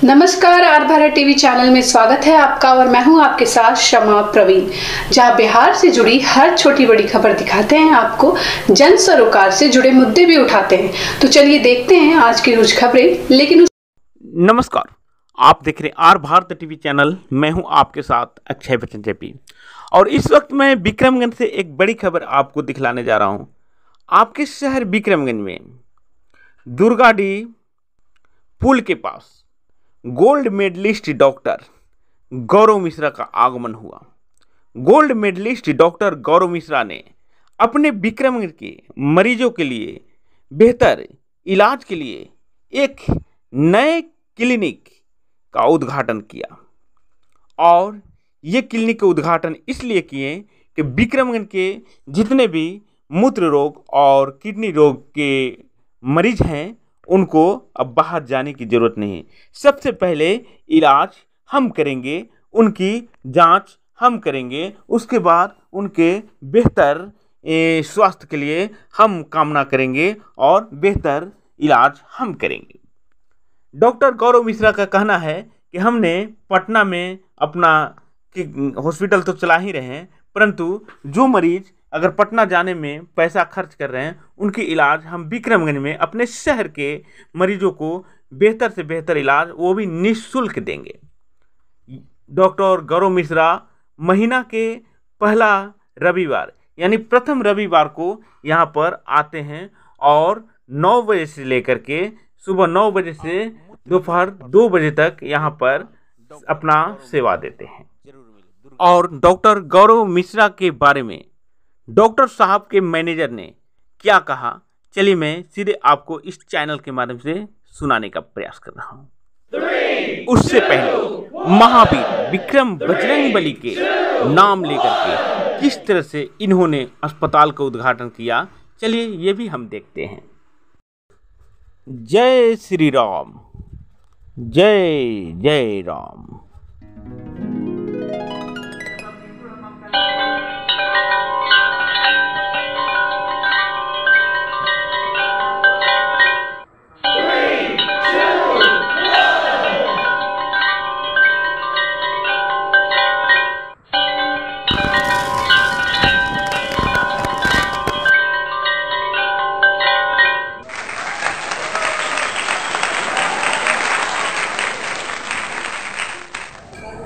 नमस्कार, are Bharat TV channel में स्वागत है आपका और मैं हूं आपके साथ शमा प्रवीण, जहां बिहार से जुड़ी हर छोटी बड़ी खबर दिखाते हैं आपको, जन सरोकार से जुड़े मुद्दे भी उठाते हैं। तो चलिए देखते हैं आज की रोज खबरें। नमस्कार, आप देख रहे हैं आर भारत टीवी चैनल। मैं हूं आपके साथ अक्षय बच्चन जेपी और इस वक्त मैं विक्रमगंज से एक बड़ी खबर आपको दिखलाने जा रहा हूं। आपके शहर विक्रमगंज में दुर्गाडी पुल के पास गोल्ड मेडलिस्ट डॉक्टर गौरव मिश्रा का आगमन हुआ। गोल्ड मेडलिस्ट डॉक्टर गौरव मिश्रा ने अपने विक्रमगंज के मरीजों के लिए बेहतर इलाज के लिए एक नए क्लिनिक का उद्घाटन किया और ये क्लिनिक का उद्घाटन इसलिए किए कि विक्रमगंज के जितने भी मूत्र रोग और किडनी रोग के मरीज हैं उनको अब बाहर जाने की ज़रूरत नहीं है। सबसे पहले इलाज हम करेंगे, उनकी जांच हम करेंगे, उसके बाद उनके बेहतर स्वास्थ्य के लिए हम कामना करेंगे और बेहतर इलाज हम करेंगे। डॉक्टर गौरव मिश्रा का कहना है कि हमने पटना में अपना हॉस्पिटल तो चला ही रहे हैं, परंतु जो मरीज अगर पटना जाने में पैसा खर्च कर रहे हैं उनकी इलाज हम विक्रमगंज में अपने शहर के मरीजों को बेहतर से बेहतर इलाज वो भी निःशुल्क देंगे। डॉक्टर गौरव मिश्रा महीना के पहला रविवार यानी प्रथम रविवार को यहाँ पर आते हैं और 9 बजे से लेकर के सुबह 9 बजे से दोपहर 2 बजे तक यहाँ पर अपना सेवा देते हैं। और डॉक्टर गौरव मिश्रा के बारे में डॉक्टर साहब के मैनेजर ने क्या कहा, चलिए मैं सीधे आपको इस चैनल के माध्यम से सुनाने का प्रयास कर रहा हूँ। उससे पहले महावीर विक्रम बजरंगबली के नाम लेकर के किस तरह से इन्होंने अस्पताल का उद्घाटन किया, चलिए ये भी हम देखते हैं। जय श्री राम, जय जय राम।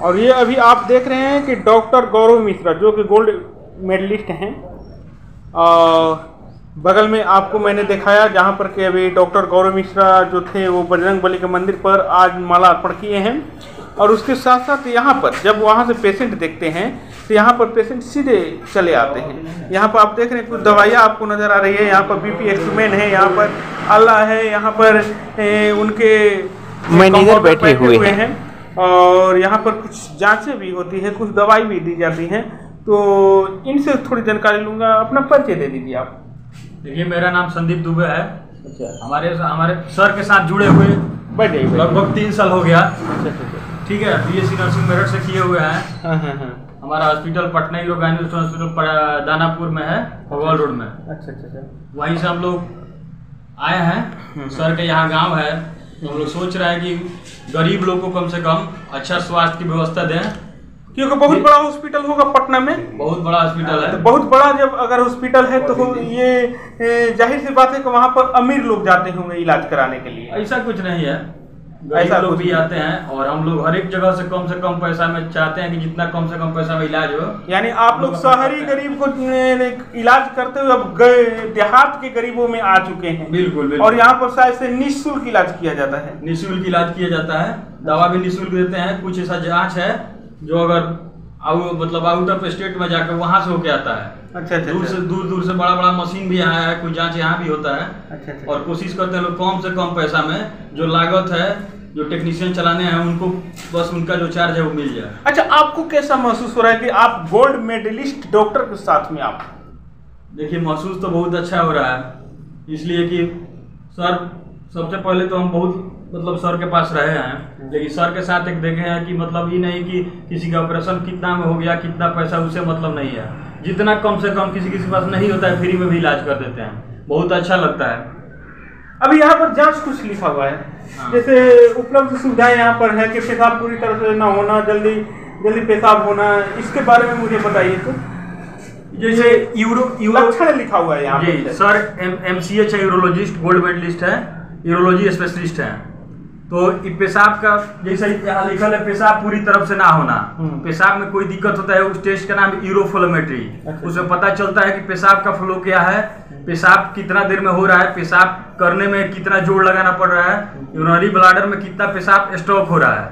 और ये अभी आप देख रहे हैं कि डॉक्टर गौरव मिश्रा जो कि गोल्ड मेडलिस्ट हैं, बगल में आपको मैंने दिखाया जहाँ पर कि अभी डॉक्टर गौरव मिश्रा जो थे वो बजरंगबली के मंदिर पर आज माला अर्पण किए हैं। और उसके साथ साथ यहाँ पर जब वहाँ से पेशेंट देखते हैं तो यहाँ पर पेशेंट सीधे चले आते हैं। यहाँ पर आप देख रहे हैं कुछ दवाइयाँ आपको नज़र आ रही है, यहाँ पर बीपी एक्समेन है, यहाँ पर आला है, यहाँ पर उनके मैनेजर बैठे हुए हैं और यहाँ पर कुछ जांचें भी होती है, कुछ दवाई भी दी जाती हैं। तो इनसे थोड़ी जानकारी लूँगा। अपना परिचय दे दीजिए आप। देखिए, मेरा नाम संदीप दुबे है। अच्छा। हमारे सर के साथ जुड़े हुए लगभग 3 साल हो गया। ठीक है। BSc नर्सिंग मेरठ से किए हुए हैं। हमारा hospital Patna hero gynae hospital Danapur में है, भगवान रोड में। अच्छा। वहीं से हम लोग आए हैं। सर के यहाँ गाँव है, हम लोग सोच रहे हैं कि गरीब लोग को कम से कम अच्छा स्वास्थ्य की व्यवस्था दें, क्योंकि बहुत बड़ा हॉस्पिटल होगा पटना में। बहुत बड़ा हॉस्पिटल है। तो बहुत बड़ा जब अगर हॉस्पिटल है तो ये जाहिर सी बात है कि वहाँ पर अमीर लोग जाते होंगे इलाज कराने के लिए। ऐसा कुछ नहीं है, ऐसा लोग भी आते हैं और हम लोग हर एक जगह से कम पैसा में चाहते हैं कि जितना कम से कम पैसा में इलाज हो। यानी आप लोग शहरी गरीब को इलाज करते हुए अब देहात के गरीबों में आ चुके हैं। बिल्कुल। और यहाँ पर शायद से निःशुल्क इलाज किया जाता है। निःशुल्क इलाज किया जाता है, दवा भी निःशुल्क देते हैं। कुछ ऐसा जांच है जो अगर आउट ऑफ स्टेट में जाकर वहाँ से होके आता है। अच्छा। दूर से बड़ा मशीन भी यहाँ है, कुछ जांच यहाँ भी होता है। अच्छा। और कोशिश करते हैं लोग कम से कम पैसा में जो लागत है, जो टेक्नीशियन चलाने हैं उनको बस उनका जो चार्ज है वो मिल जाए। अच्छा, आपको कैसा महसूस हो रहा है कि आप गोल्ड मेडलिस्ट डॉक्टर के साथ में आप? देखिए, महसूस तो बहुत अच्छा हो रहा है, इसलिए कि सर सबसे पहले तो हम बहुत सर के पास रहे हैं, लेकिन सर के साथ एक देखे हैं कि ये नहीं कि किसी का ऑपरेशन कितना में हो गया, कितना पैसा, उससे मतलब नहीं है। जितना कम से कम किसी के पास नहीं होता है फ्री में भी इलाज कर देते हैं, बहुत अच्छा लगता है। अभी यहाँ पर जांच कुछ लिखा हुआ है, जैसे उपलब्ध सुविधाएं यहाँ पर है कि पेशाब पूरी तरह से ना होना, जल्दी जल्दी पेशाब होना, इसके बारे में मुझे बताइए। तो जैसे लक्षण लिखा हुआ है यहाँ जी सर, MCH है, यूरोलॉजिस्ट, गोल्ड मेडलिस्ट है, यूरोलॉजी स्पेशलिस्ट है। तो पेशाब का जैसे यहाँ लिखल है, पेशाब पूरी तरफ से ना होना, पेशाब में कोई दिक्कत होता है, उस टेस्ट का नाम यूरोफ्लोमेट्री। उसमें पता चलता है कि पेशाब का फ्लो क्या है, पेशाब कितना देर में हो रहा है, पेशाब करने में कितना जोर लगाना पड़ रहा है, यूरिनरी ब्लैडर में कितना पेशाब स्टॉक हो रहा है,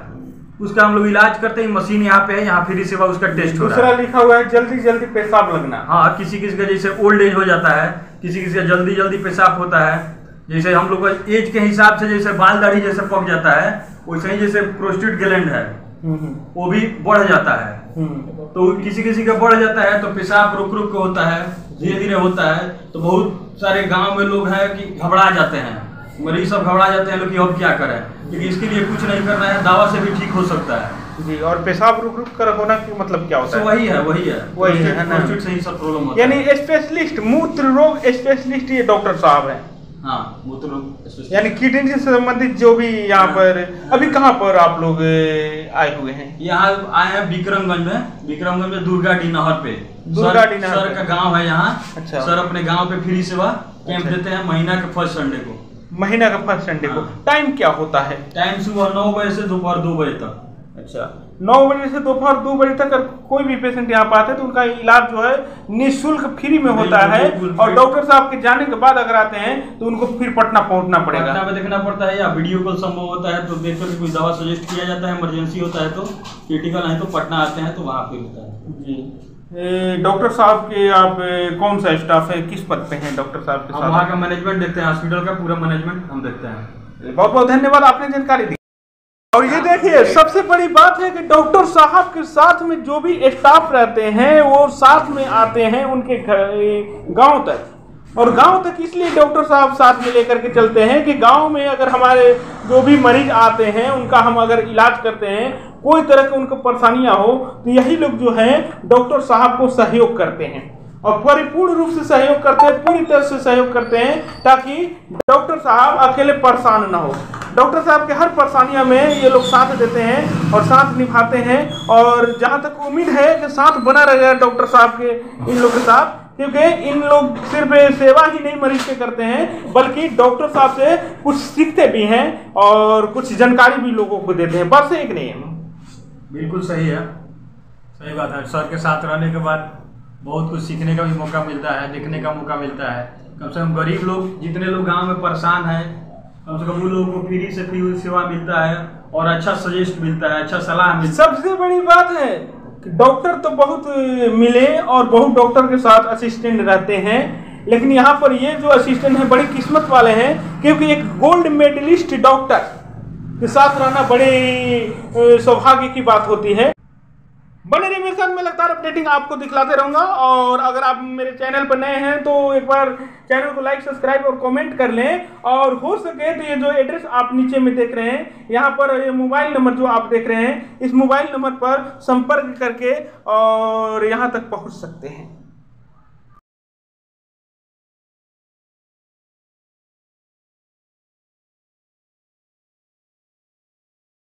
उसका हम लोग इलाज करते हैं। मशीन यहाँ पे है, यहाँ फ्री सेवा उसका टेस्ट हो रहा है। दूसरा लिखा हुआ है जल्दी जल्दी पेशाब लगना। हाँ, किसी किसी का जैसे ओल्ड एज हो जाता है, किसी किसी का जल्दी जल्दी पेशाब होता है, जैसे हम लोग का एज के हिसाब से जैसे बाल दाढ़ी जैसे पक जाता है, वैसे ही जैसे प्रोस्टेट ग्लैंड है वो भी बढ़ जाता है। तो किसी किसी का बढ़ जाता है तो पेशाब रुक रुक के होता है, धीरे धीरे होता है। तो बहुत सारे गांव में लोग हैं कि घबरा जाते हैं, मरीज सब घबरा जाते हैं लोग कि अब क्या करें, लेकिन इसके लिए कुछ नहीं करना है, दवा से भी ठीक हो सकता है जी। और पेशाब रुक रुक कर होना की मतलब क्या होता है? वही है प्रोस्टेट से ही सब प्रॉब्लम होता है। यानी स्पेशलिस्ट, मूत्र रोग स्पेशलिस्ट ये डॉक्टर साहब हैं। हाँ, मूत्र रोग यानी किडनी से संबंधित जो भी यहाँ पर। अभी कहाँ पर आप लोग आए हुए हैं? यहाँ आए हैं विक्रमगंज में दुर्गा डी नहर पे। सर का गांव है यहाँ। अच्छा। सर अपने गांव पे फ्री सेवा कैंप देते हैं महीना के फर्स्ट संडे को। महीना का फर्स्ट संडे को। टाइम क्या होता है? टाइम सुबह 9 बजे से दोपहर 2 बजे तक। अच्छा, 9 बजे से दोपहर 2 बजे तक अगर कोई भी पेशेंट यहाँ पाते हैं तो उनका इलाज जो है निःशुल्क फ्री में होता है। और डॉक्टर साहब के जाने के बाद अगर आते हैं तो उनको फिर पटना पहुंचना पड़ेगा, पटना में देखना पड़ता है, या वीडियो कॉल संभव होता है तो देखकर कोई दवा सजेस्ट किया जाता है, इमरजेंसी होता है तो, क्रिटिकल है तो पटना आते हैं तो वहाँ पे होता है जी। डॉक्टर साहब के आप कौन सा स्टाफ है, किस पद पे हैं डॉक्टर साहब के साथ? वहाँ का मैनेजमेंट देखते हैं, हॉस्पिटल का पूरा मैनेजमेंट हम देखते हैं। बहुत बहुत धन्यवाद, आपने जानकारी दी। और ये देखिए सबसे बड़ी बात है कि डॉक्टर साहब के साथ में जो भी स्टाफ रहते हैं वो साथ में आते हैं उनके गांव तक। और गांव तक इसलिए डॉक्टर साहब साथ में लेकर के चलते हैं कि गांव में अगर हमारे जो भी मरीज आते हैं उनका हम अगर इलाज करते हैं, कोई तरह की उनको परेशानियां हो तो यही लोग जो हैं डॉक्टर साहब को सहयोग करते हैं और परिपूर्ण रूप से सहयोग करते हैं, पूरी तरह से सहयोग करते हैं ताकि डॉक्टर साहब अकेले परेशान ना हो। डॉक्टर साहब के हर परेशानियों में ये लोग साथ देते हैं और साथ निभाते हैं। और जहाँ तक उम्मीद है कि साथ बना रहेगा डॉक्टर साहब के इन लोग के साथ, क्योंकि इन लोग सिर्फ सेवा ही नहीं मरीज के करते हैं बल्कि डॉक्टर साहब से कुछ सीखते भी हैं और कुछ जानकारी भी लोगों को देते हैं। बस एक नहीं है। बिल्कुल सही है, सही बात है। सर के साथ रहने के बाद बहुत कुछ सीखने का भी मौका मिलता है, देखने का मौका मिलता है। कम से कम गरीब लोग, जितने लोग गांव में परेशान हैं, कम से कम उन लोगों को फ्री से फ्री सेवा मिलता है और अच्छा सजेस्ट मिलता है, अच्छा सलाह मिलता है। सबसे बड़ी बात है कि डॉक्टर तो बहुत मिले और बहुत डॉक्टर के साथ असिस्टेंट रहते हैं, लेकिन यहाँ पर ये जो असिस्टेंट हैं बड़ी किस्मत वाले हैं, क्योंकि एक गोल्ड मेडलिस्ट डॉक्टर के साथ रहना बड़े सौभाग्य की बात होती है। बने रहिए मेरे साथ, मैं लगातार अपडेटिंग आपको दिखलाते रहूंगा। और अगर आप मेरे चैनल पर नए हैं तो एक बार चैनल को लाइक, सब्सक्राइब और कमेंट कर लें। और हो सके तो ये जो एड्रेस आप नीचे में देख रहे हैं, यहाँ पर ये मोबाइल नंबर जो आप देख रहे हैं, इस मोबाइल नंबर पर संपर्क करके और यहाँ तक पहुँच सकते हैं।